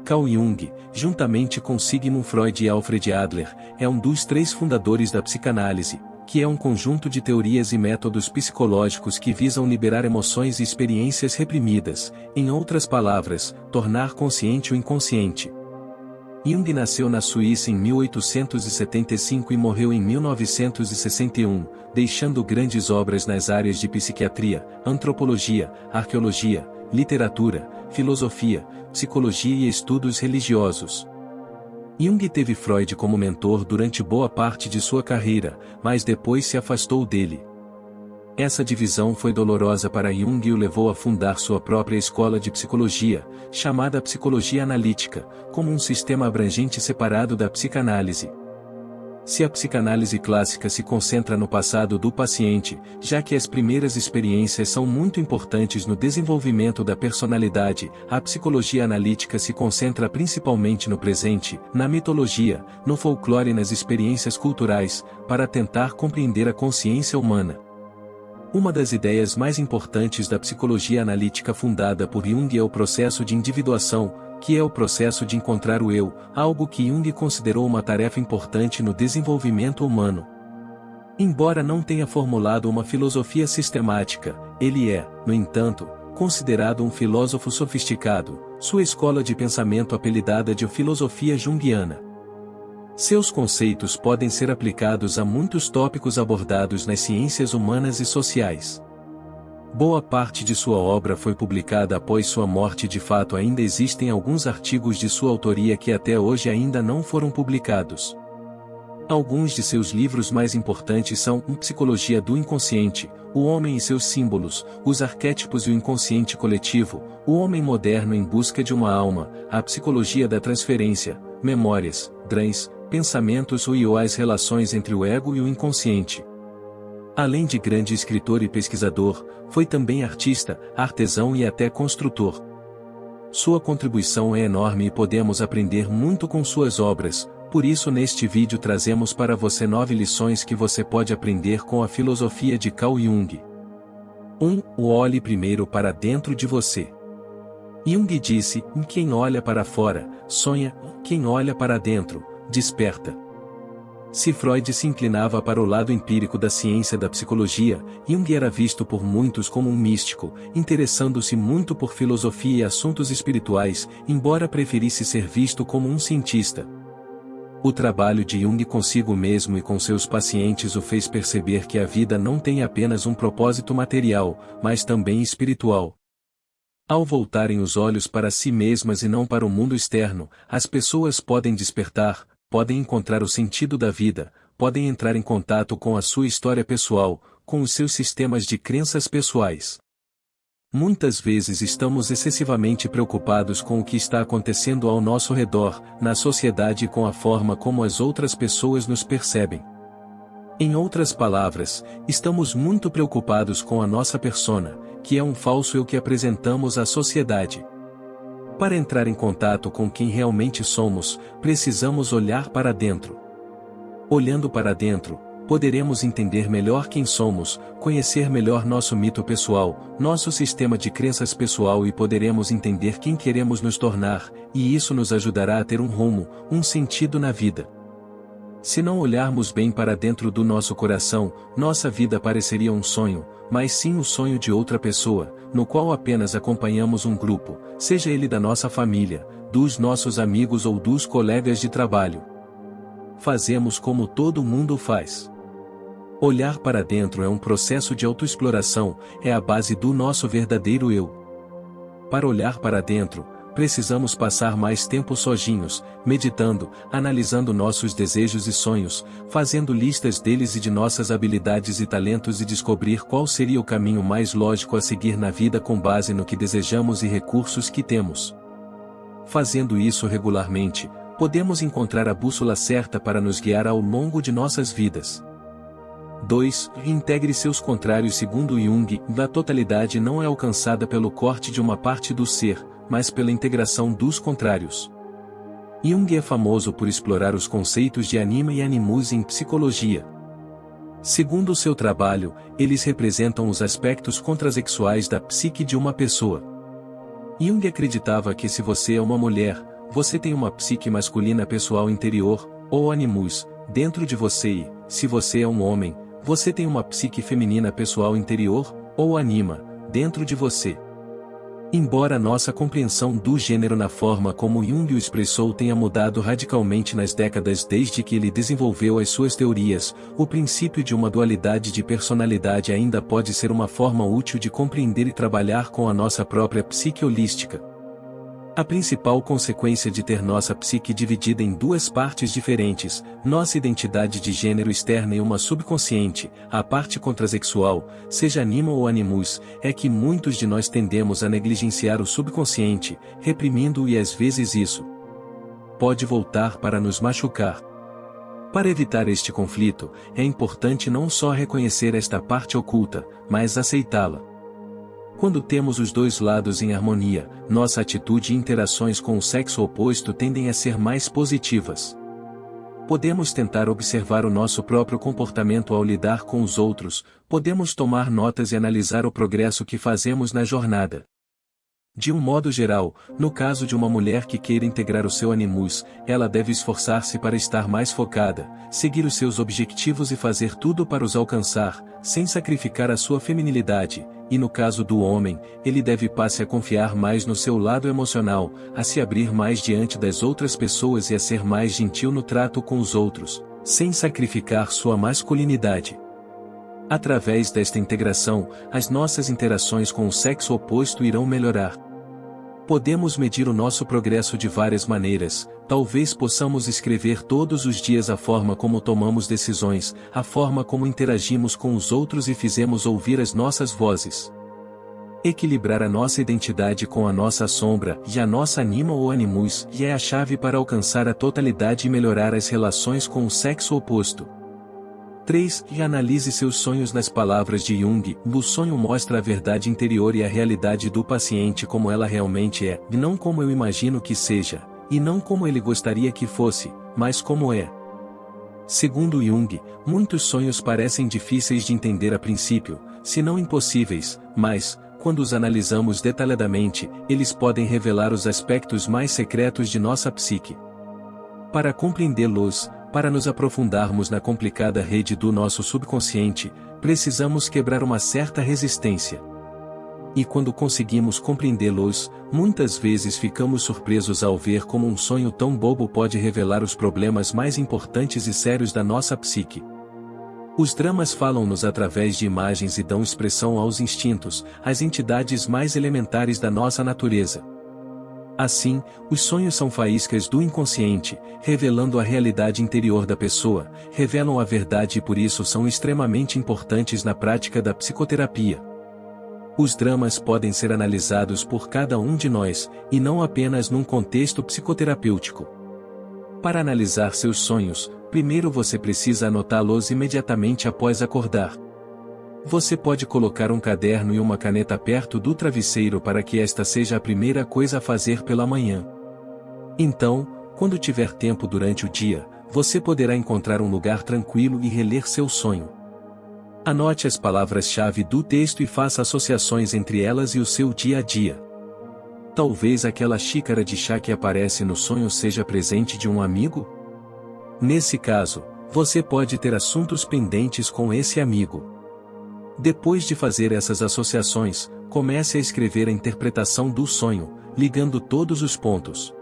Carl Jung, juntamente com Sigmund Freud e Alfred Adler, é um dos 3 fundadores da psicanálise, que é um conjunto de teorias e métodos psicológicos que visam liberar emoções e experiências reprimidas, em outras palavras, tornar consciente o inconsciente. Jung nasceu na Suíça em 1875 e morreu em 1961, deixando grandes obras nas áreas de psiquiatria, antropologia, arqueologia, literatura, filosofia, psicologia e estudos religiosos. Jung teve Freud como mentor durante boa parte de sua carreira, mas depois se afastou dele. Essa divisão foi dolorosa para Jung e o levou a fundar sua própria escola de psicologia, chamada psicologia analítica, como um sistema abrangente separado da psicanálise. Se a psicanálise clássica se concentra no passado do paciente, já que as primeiras experiências são muito importantes no desenvolvimento da personalidade, a psicologia analítica se concentra principalmente no presente, na mitologia, no folclore e nas experiências culturais, para tentar compreender a consciência humana. Uma das ideias mais importantes da psicologia analítica fundada por Jung é o processo de individuação, que é o processo de encontrar o eu, algo que Jung considerou uma tarefa importante no desenvolvimento humano. Embora não tenha formulado uma filosofia sistemática, ele é, no entanto, considerado um filósofo sofisticado, sua escola de pensamento apelidada de filosofia junguiana. Seus conceitos podem ser aplicados a muitos tópicos abordados nas ciências humanas e sociais. Boa parte de sua obra foi publicada após sua morte e de fato ainda existem alguns artigos de sua autoria que até hoje ainda não foram publicados. Alguns de seus livros mais importantes são Psicologia do Inconsciente, O Homem e seus Símbolos, Os Arquétipos e o Inconsciente Coletivo, O Homem Moderno em Busca de uma Alma, A Psicologia da Transferência, Memórias, Dreams, Pensamentos e as Relações entre o Ego e o Inconsciente. Além de grande escritor e pesquisador, foi também artista, artesão e até construtor. Sua contribuição é enorme e podemos aprender muito com suas obras, por isso neste vídeo trazemos para você 9 lições que você pode aprender com a filosofia de Carl Jung. 1. Olhe primeiro para dentro de você. Jung disse, quem olha para fora, sonha, quem olha para dentro, desperta. Se Freud se inclinava para o lado empírico da ciência da psicologia, Jung era visto por muitos como um místico, interessando-se muito por filosofia e assuntos espirituais, embora preferisse ser visto como um cientista. O trabalho de Jung consigo mesmo e com seus pacientes o fez perceber que a vida não tem apenas um propósito material, mas também espiritual. Ao voltarem os olhos para si mesmas e não para o mundo externo, as pessoas podem despertar, podem encontrar o sentido da vida, podem entrar em contato com a sua história pessoal, com os seus sistemas de crenças pessoais. Muitas vezes estamos excessivamente preocupados com o que está acontecendo ao nosso redor, na sociedade e com a forma como as outras pessoas nos percebem. Em outras palavras, estamos muito preocupados com a nossa persona, que é um falso eu que apresentamos à sociedade. Para entrar em contato com quem realmente somos, precisamos olhar para dentro. Olhando para dentro, poderemos entender melhor quem somos, conhecer melhor nosso mito pessoal, nosso sistema de crenças pessoal e poderemos entender quem queremos nos tornar, e isso nos ajudará a ter um rumo, um sentido na vida. Se não olharmos bem para dentro do nosso coração, nossa vida pareceria um sonho, mas sim o sonho de outra pessoa, no qual apenas acompanhamos um grupo, seja ele da nossa família, dos nossos amigos ou dos colegas de trabalho. Fazemos como todo mundo faz. Olhar para dentro é um processo de autoexploração, é a base do nosso verdadeiro eu. Para olhar para dentro, precisamos passar mais tempo sozinhos, meditando, analisando nossos desejos e sonhos, fazendo listas deles e de nossas habilidades e talentos e descobrir qual seria o caminho mais lógico a seguir na vida com base no que desejamos e recursos que temos. Fazendo isso regularmente, podemos encontrar a bússola certa para nos guiar ao longo de nossas vidas. 2. Integre seus contrários. Segundo Jung, a totalidade não é alcançada pelo corte de uma parte do ser, mas pela integração dos contrários. Jung é famoso por explorar os conceitos de anima e animus em psicologia. Segundo seu trabalho, eles representam os aspectos contrasexuais da psique de uma pessoa. Jung acreditava que se você é uma mulher, você tem uma psique masculina pessoal interior, ou animus, dentro de você e, se você é um homem, você tem uma psique feminina pessoal interior, ou anima, dentro de você. Embora nossa compreensão do gênero na forma como Jung o expressou tenha mudado radicalmente nas décadas desde que ele desenvolveu as suas teorias, o princípio de uma dualidade de personalidade ainda pode ser uma forma útil de compreender e trabalhar com a nossa própria psique holística. A principal consequência de ter nossa psique dividida em duas partes diferentes, nossa identidade de gênero externa e uma subconsciente, a parte contrasexual, seja anima ou animus, é que muitos de nós tendemos a negligenciar o subconsciente, reprimindo-o e às vezes isso pode voltar para nos machucar. Para evitar este conflito, é importante não só reconhecer esta parte oculta, mas aceitá-la. Quando temos os dois lados em harmonia, nossa atitude e interações com o sexo oposto tendem a ser mais positivas. Podemos tentar observar o nosso próprio comportamento ao lidar com os outros, podemos tomar notas e analisar o progresso que fazemos na jornada. De um modo geral, no caso de uma mulher que queira integrar o seu animus, ela deve esforçar-se para estar mais focada, seguir os seus objetivos e fazer tudo para os alcançar, sem sacrificar a sua feminilidade, e no caso do homem, ele deve passe a confiar mais no seu lado emocional, a se abrir mais diante das outras pessoas e a ser mais gentil no trato com os outros, sem sacrificar sua masculinidade. Através desta integração, as nossas interações com o sexo oposto irão melhorar. Podemos medir o nosso progresso de várias maneiras, talvez possamos escrever todos os dias a forma como tomamos decisões, a forma como interagimos com os outros e fizemos ouvir as nossas vozes. Equilibrar a nossa identidade com a nossa sombra e a nossa anima ou animus é a chave para alcançar a totalidade e melhorar as relações com o sexo oposto. 3. Analise seus sonhos. Nas palavras de Jung, o sonho mostra a verdade interior e a realidade do paciente como ela realmente é, e não como eu imagino que seja, e não como ele gostaria que fosse, mas como é. Segundo Jung, muitos sonhos parecem difíceis de entender a princípio, se não impossíveis, mas, quando os analisamos detalhadamente, eles podem revelar os aspectos mais secretos de nossa psique. Para compreendê-los, para nos aprofundarmos na complicada rede do nosso subconsciente, precisamos quebrar uma certa resistência. E quando conseguimos compreendê-los, muitas vezes ficamos surpresos ao ver como um sonho tão bobo pode revelar os problemas mais importantes e sérios da nossa psique. Os dramas falam-nos através de imagens e dão expressão aos instintos, às entidades mais elementares da nossa natureza. Assim, os sonhos são faíscas do inconsciente, revelando a realidade interior da pessoa, revelam a verdade e por isso são extremamente importantes na prática da psicoterapia. Os dramas podem ser analisados por cada um de nós, e não apenas num contexto psicoterapêutico. Para analisar seus sonhos, primeiro você precisa anotá-los imediatamente após acordar. Você pode colocar um caderno e uma caneta perto do travesseiro para que esta seja a primeira coisa a fazer pela manhã. Então, quando tiver tempo durante o dia, você poderá encontrar um lugar tranquilo e reler seu sonho. Anote as palavras-chave do texto e faça associações entre elas e o seu dia a dia. Talvez aquela xícara de chá que aparece no sonho seja presente de um amigo? Nesse caso, você pode ter assuntos pendentes com esse amigo. Depois de fazer essas associações, comece a escrever a interpretação do sonho, ligando todos os pontos.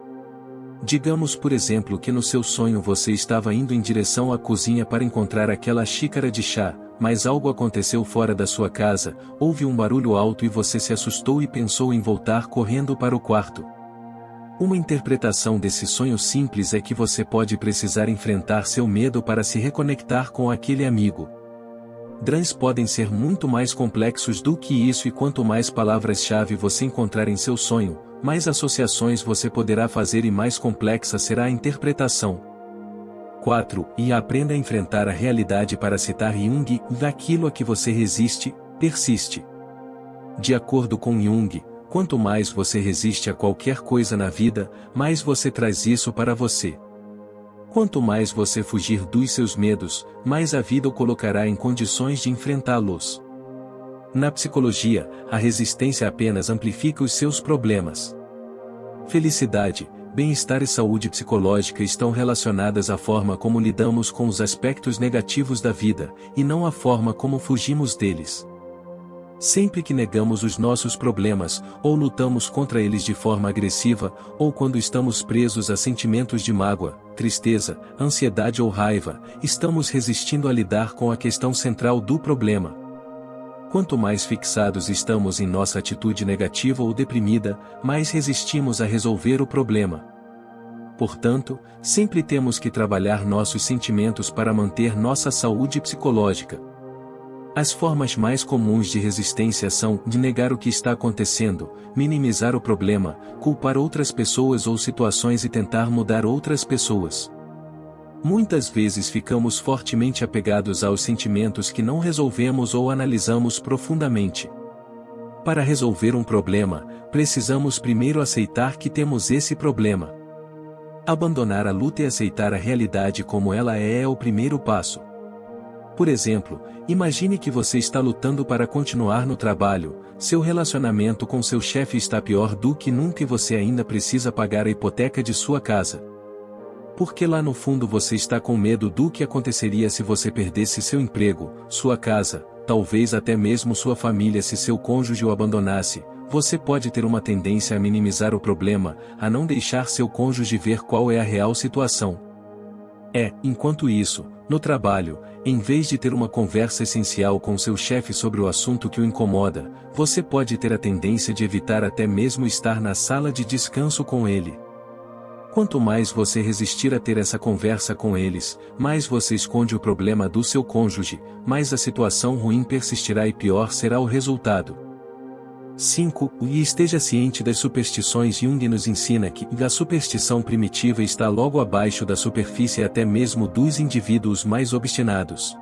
Digamos por exemplo que no seu sonho você estava indo em direção à cozinha para encontrar aquela xícara de chá, mas algo aconteceu fora da sua casa, houve um barulho alto e você se assustou e pensou em voltar correndo para o quarto. Uma interpretação desse sonho simples é que você pode precisar enfrentar seu medo para se reconectar com aquele amigo. Dramas podem ser muito mais complexos do que isso e quanto mais palavras-chave você encontrar em seu sonho, mais associações você poderá fazer e mais complexa será a interpretação. 4. Aprenda a enfrentar a realidade. Para citar Jung, daquilo a que você resiste, persiste. De acordo com Jung, quanto mais você resiste a qualquer coisa na vida, mais você traz isso para você. Quanto mais você fugir dos seus medos, mais a vida o colocará em condições de enfrentá-los. Na psicologia, a resistência apenas amplifica os seus problemas. Felicidade, bem-estar e saúde psicológica estão relacionadas à forma como lidamos com os aspectos negativos da vida, e não à forma como fugimos deles. Sempre que negamos os nossos problemas, ou lutamos contra eles de forma agressiva, ou quando estamos presos a sentimentos de mágoa, tristeza, ansiedade ou raiva, estamos resistindo a lidar com a questão central do problema. Quanto mais fixados estamos em nossa atitude negativa ou deprimida, mais resistimos a resolver o problema. Portanto, sempre temos que trabalhar nossos sentimentos para manter nossa saúde psicológica. As formas mais comuns de resistência são de negar o que está acontecendo, minimizar o problema, culpar outras pessoas ou situações e tentar mudar outras pessoas. Muitas vezes ficamos fortemente apegados aos sentimentos que não resolvemos ou analisamos profundamente. Para resolver um problema, precisamos primeiro aceitar que temos esse problema. Abandonar a luta e aceitar a realidade como ela é o primeiro passo. Por exemplo, imagine que você está lutando para continuar no trabalho, seu relacionamento com seu chefe está pior do que nunca e você ainda precisa pagar a hipoteca de sua casa. Porque lá no fundo você está com medo do que aconteceria se você perdesse seu emprego, sua casa, talvez até mesmo sua família se seu cônjuge o abandonasse. Você pode ter uma tendência a minimizar o problema, a não deixar seu cônjuge ver qual é a real situação. Enquanto isso, no trabalho, em vez de ter uma conversa essencial com seu chefe sobre o assunto que o incomoda, você pode ter a tendência de evitar até mesmo estar na sala de descanso com ele. Quanto mais você resistir a ter essa conversa com eles, mais você esconde o problema do seu cônjuge, mais a situação ruim persistirá e pior será o resultado. 5. E esteja ciente das superstições. Jung nos ensina que a superstição primitiva está logo abaixo da superfície até mesmo dos indivíduos mais obstinados.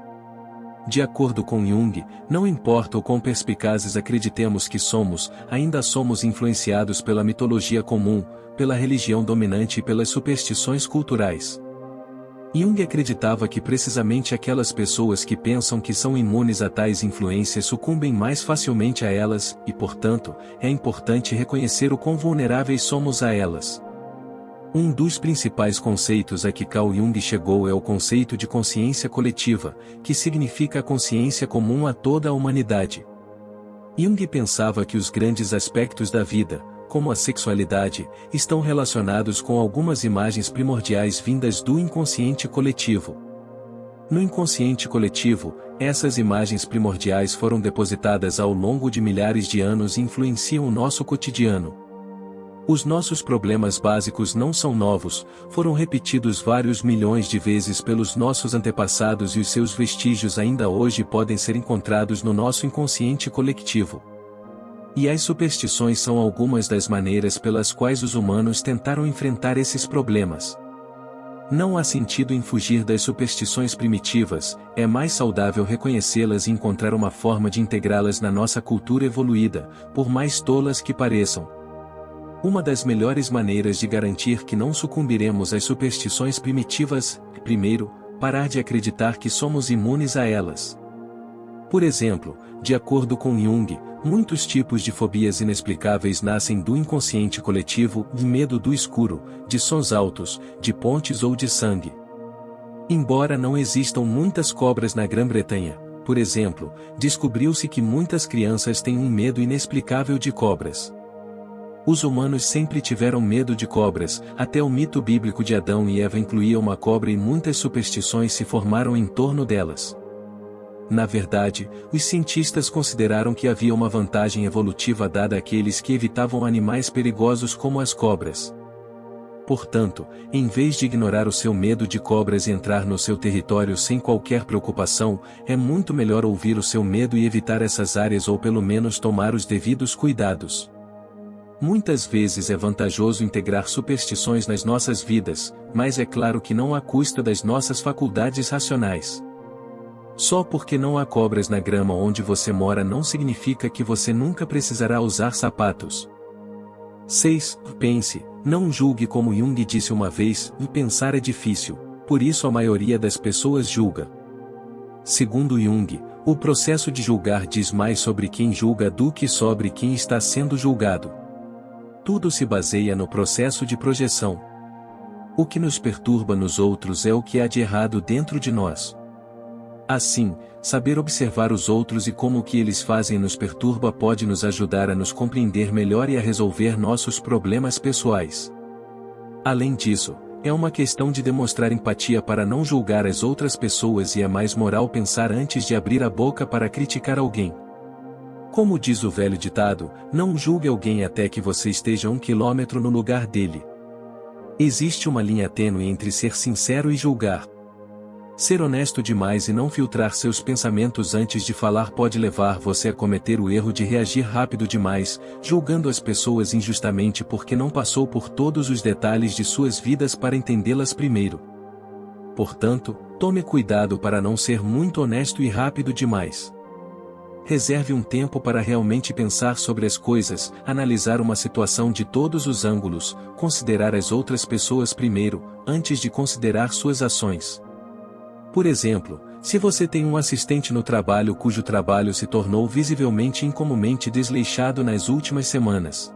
De acordo com Jung, não importa o quão perspicazes acreditemos que somos, ainda somos influenciados pela mitologia comum, pela religião dominante e pelas superstições culturais. Jung acreditava que precisamente aquelas pessoas que pensam que são imunes a tais influências sucumbem mais facilmente a elas, e portanto, é importante reconhecer o quão vulneráveis somos a elas. Um dos principais conceitos a que Carl Jung chegou é o conceito de consciência coletiva, que significa a consciência comum a toda a humanidade. Jung pensava que os grandes aspectos da vida, como a sexualidade, estão relacionados com algumas imagens primordiais vindas do inconsciente coletivo. No inconsciente coletivo, essas imagens primordiais foram depositadas ao longo de milhares de anos e influenciam o nosso cotidiano. Os nossos problemas básicos não são novos, foram repetidos vários milhões de vezes pelos nossos antepassados e os seus vestígios ainda hoje podem ser encontrados no nosso inconsciente coletivo. E as superstições são algumas das maneiras pelas quais os humanos tentaram enfrentar esses problemas. Não há sentido em fugir das superstições primitivas, é mais saudável reconhecê-las e encontrar uma forma de integrá-las na nossa cultura evoluída, por mais tolas que pareçam. Uma das melhores maneiras de garantir que não sucumbiremos às superstições primitivas, primeiro, parar de acreditar que somos imunes a elas. Por exemplo, de acordo com Jung, muitos tipos de fobias inexplicáveis nascem do inconsciente coletivo, de medo do escuro, de sons altos, de pontes ou de sangue. Embora não existam muitas cobras na Grã-Bretanha, por exemplo, descobriu-se que muitas crianças têm um medo inexplicável de cobras. Os humanos sempre tiveram medo de cobras, até o mito bíblico de Adão e Eva incluía uma cobra e muitas superstições se formaram em torno delas. Na verdade, os cientistas consideraram que havia uma vantagem evolutiva dada àqueles que evitavam animais perigosos como as cobras. Portanto, em vez de ignorar o seu medo de cobras e entrar no seu território sem qualquer preocupação, é muito melhor ouvir o seu medo e evitar essas áreas ou pelo menos tomar os devidos cuidados. Muitas vezes é vantajoso integrar superstições nas nossas vidas, mas é claro que não à custa das nossas faculdades racionais. Só porque não há cobras na grama onde você mora não significa que você nunca precisará usar sapatos. 6. Pense, não julgue como Jung disse uma vez, e pensar é difícil, por isso a maioria das pessoas julga. Segundo Jung, o processo de julgar diz mais sobre quem julga do que sobre quem está sendo julgado. Tudo se baseia no processo de projeção. O que nos perturba nos outros é o que há de errado dentro de nós. Assim, saber observar os outros e como o que eles fazem nos perturba pode nos ajudar a nos compreender melhor e a resolver nossos problemas pessoais. Além disso, é uma questão de demonstrar empatia para não julgar as outras pessoas e é mais moral pensar antes de abrir a boca para criticar alguém. Como diz o velho ditado, não julgue alguém até que você esteja 1 quilômetro no lugar dele. Existe uma linha tênue entre ser sincero e julgar. Ser honesto demais e não filtrar seus pensamentos antes de falar pode levar você a cometer o erro de reagir rápido demais, julgando as pessoas injustamente porque não passou por todos os detalhes de suas vidas para entendê-las primeiro. Portanto, tome cuidado para não ser muito honesto e rápido demais. Reserve um tempo para realmente pensar sobre as coisas, analisar uma situação de todos os ângulos, considerar as outras pessoas primeiro, antes de considerar suas ações. Por exemplo, se você tem um assistente no trabalho cujo trabalho se tornou visivelmente e incomumente desleixado nas últimas semanas.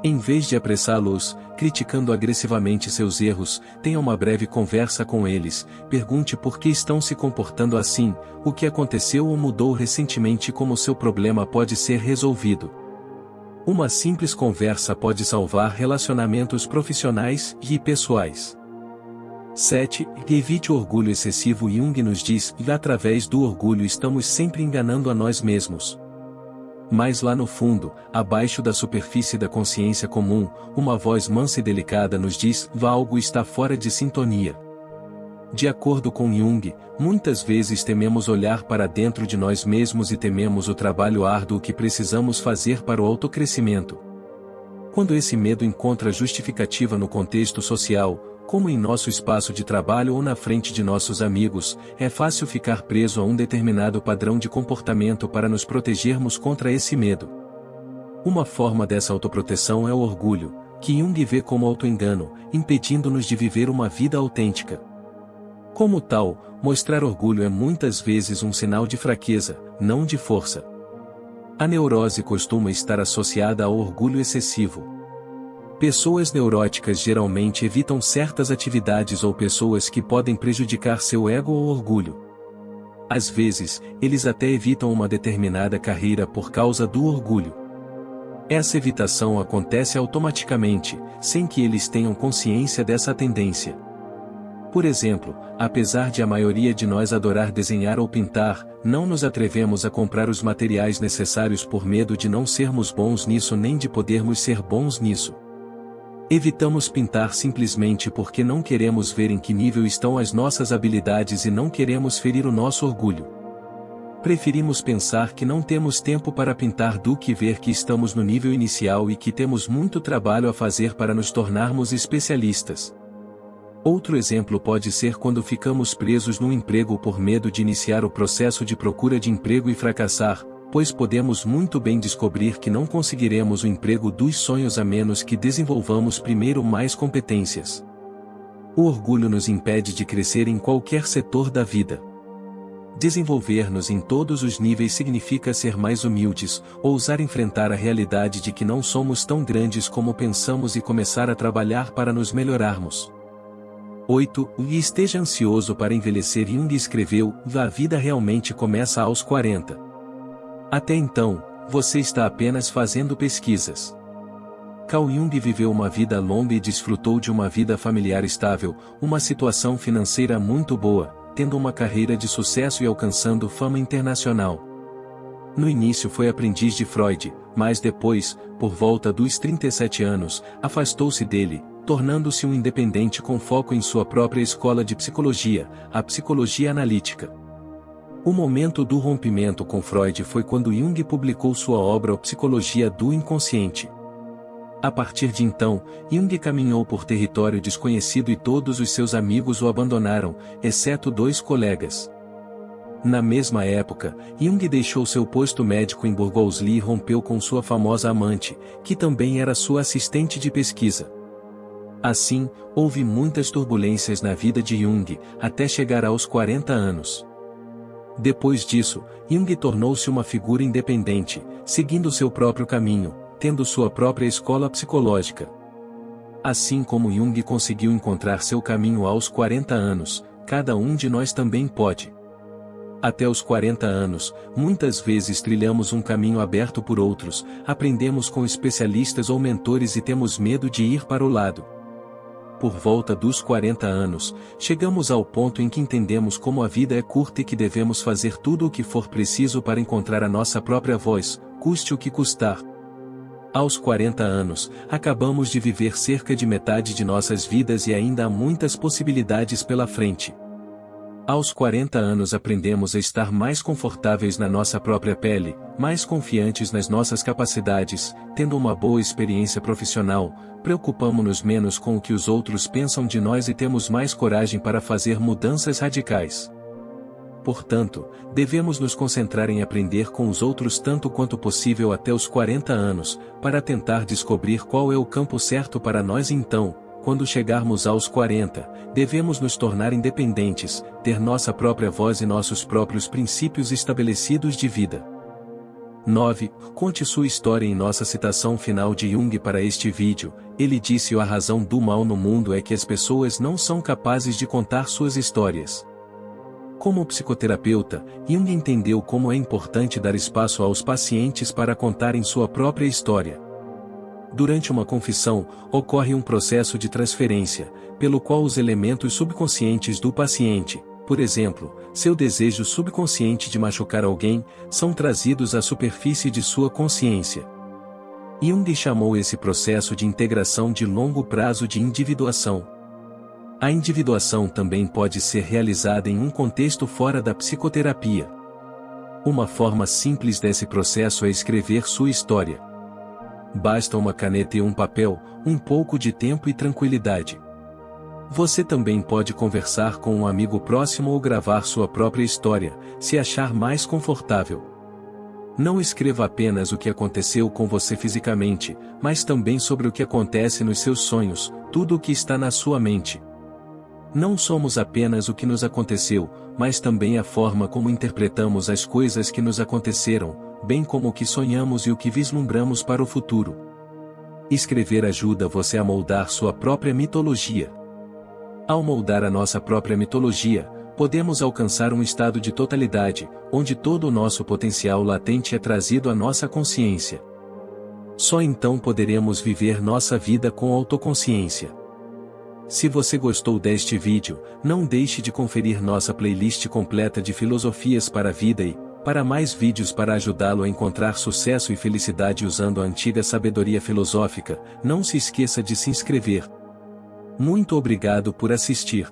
Em vez de apressá-los, criticando agressivamente seus erros, tenha uma breve conversa com eles, pergunte por que estão se comportando assim, o que aconteceu ou mudou recentemente e como seu problema pode ser resolvido. Uma simples conversa pode salvar relacionamentos profissionais e pessoais. 7. Evite o orgulho excessivo. Jung nos diz que através do orgulho estamos sempre enganando a nós mesmos. Mas lá no fundo, abaixo da superfície da consciência comum, uma voz mansa e delicada nos diz que algo está fora de sintonia. De acordo com Jung, muitas vezes tememos olhar para dentro de nós mesmos e tememos o trabalho árduo que precisamos fazer para o autocrescimento. Quando esse medo encontra justificativa no contexto social, como em nosso espaço de trabalho ou na frente de nossos amigos, é fácil ficar preso a um determinado padrão de comportamento para nos protegermos contra esse medo. Uma forma dessa autoproteção é o orgulho, que Jung vê como autoengano, impedindo-nos de viver uma vida autêntica. Como tal, mostrar orgulho é muitas vezes um sinal de fraqueza, não de força. A neurose costuma estar associada ao orgulho excessivo. Pessoas neuróticas geralmente evitam certas atividades ou pessoas que podem prejudicar seu ego ou orgulho. Às vezes, eles até evitam uma determinada carreira por causa do orgulho. Essa evitação acontece automaticamente, sem que eles tenham consciência dessa tendência. Por exemplo, apesar de a maioria de nós adorar desenhar ou pintar, não nos atrevemos a comprar os materiais necessários por medo de não sermos bons nisso nem de podermos ser bons nisso. Evitamos pintar simplesmente porque não queremos ver em que nível estão as nossas habilidades e não queremos ferir o nosso orgulho. Preferimos pensar que não temos tempo para pintar do que ver que estamos no nível inicial e que temos muito trabalho a fazer para nos tornarmos especialistas. Outro exemplo pode ser quando ficamos presos num emprego por medo de iniciar o processo de procura de emprego e fracassar, pois podemos muito bem descobrir que não conseguiremos o emprego dos sonhos a menos que desenvolvamos primeiro mais competências. O orgulho nos impede de crescer em qualquer setor da vida. Desenvolver-nos em todos os níveis significa ser mais humildes, ousar enfrentar a realidade de que não somos tão grandes como pensamos e começar a trabalhar para nos melhorarmos. 8. Esteja ansioso para envelhecer. Jung escreveu: a vida realmente começa aos 40. Até então, você está apenas fazendo pesquisas. Carl Jung viveu uma vida longa e desfrutou de uma vida familiar estável, uma situação financeira muito boa, tendo uma carreira de sucesso e alcançando fama internacional. No início foi aprendiz de Freud, mas depois, por volta dos 37 anos, afastou-se dele, tornando-se um independente com foco em sua própria escola de psicologia, a psicologia analítica. O momento do rompimento com Freud foi quando Jung publicou sua obra A Psicologia do Inconsciente. A partir de então, Jung caminhou por território desconhecido e todos os seus amigos o abandonaram, exceto 2 colegas. Na mesma época, Jung deixou seu posto médico em Burgosly e rompeu com sua famosa amante, que também era sua assistente de pesquisa. Assim, houve muitas turbulências na vida de Jung, até chegar aos 40 anos. Depois disso, Jung tornou-se uma figura independente, seguindo seu próprio caminho, tendo sua própria escola psicológica. Assim como Jung conseguiu encontrar seu caminho aos 40 anos, cada um de nós também pode. Até os 40 anos, muitas vezes trilhamos um caminho aberto por outros, aprendemos com especialistas ou mentores e temos medo de ir para o lado. Por volta dos 40 anos, chegamos ao ponto em que entendemos como a vida é curta e que devemos fazer tudo o que for preciso para encontrar a nossa própria voz, custe o que custar. Aos 40 anos, acabamos de viver cerca de metade de nossas vidas e ainda há muitas possibilidades pela frente. Aos 40 anos aprendemos a estar mais confortáveis na nossa própria pele, mais confiantes nas nossas capacidades, tendo uma boa experiência profissional, preocupamo-nos menos com o que os outros pensam de nós e temos mais coragem para fazer mudanças radicais. Portanto, devemos nos concentrar em aprender com os outros tanto quanto possível até os 40 anos, para tentar descobrir qual é o campo certo para nós então. Quando chegarmos aos 40, devemos nos tornar independentes, ter nossa própria voz e nossos próprios princípios estabelecidos de vida. 9. Conte sua história. Em nossa citação final de Jung para este vídeo, ele disse: a razão do mal no mundo é que as pessoas não são capazes de contar suas histórias. Como psicoterapeuta, Jung entendeu como é importante dar espaço aos pacientes para contarem sua própria história. Durante uma confissão, ocorre um processo de transferência, pelo qual os elementos subconscientes do paciente, por exemplo, seu desejo subconsciente de machucar alguém, são trazidos à superfície de sua consciência. Jung chamou esse processo de integração de longo prazo de individuação. A individuação também pode ser realizada em um contexto fora da psicoterapia. Uma forma simples desse processo é escrever sua história. Basta uma caneta e um papel, um pouco de tempo e tranquilidade. Você também pode conversar com um amigo próximo ou gravar sua própria história, se achar mais confortável. Não escreva apenas o que aconteceu com você fisicamente, mas também sobre o que acontece nos seus sonhos, tudo o que está na sua mente. Não somos apenas o que nos aconteceu, mas também a forma como interpretamos as coisas que nos aconteceram, bem como o que sonhamos e o que vislumbramos para o futuro. Escrever ajuda você a moldar sua própria mitologia. Ao moldar a nossa própria mitologia, podemos alcançar um estado de totalidade, onde todo o nosso potencial latente é trazido à nossa consciência. Só então poderemos viver nossa vida com autoconsciência. Se você gostou deste vídeo, não deixe de conferir nossa playlist completa de filosofias para a vida e, para mais vídeos para ajudá-lo a encontrar sucesso e felicidade usando a antiga sabedoria filosófica, não se esqueça de se inscrever. Muito obrigado por assistir.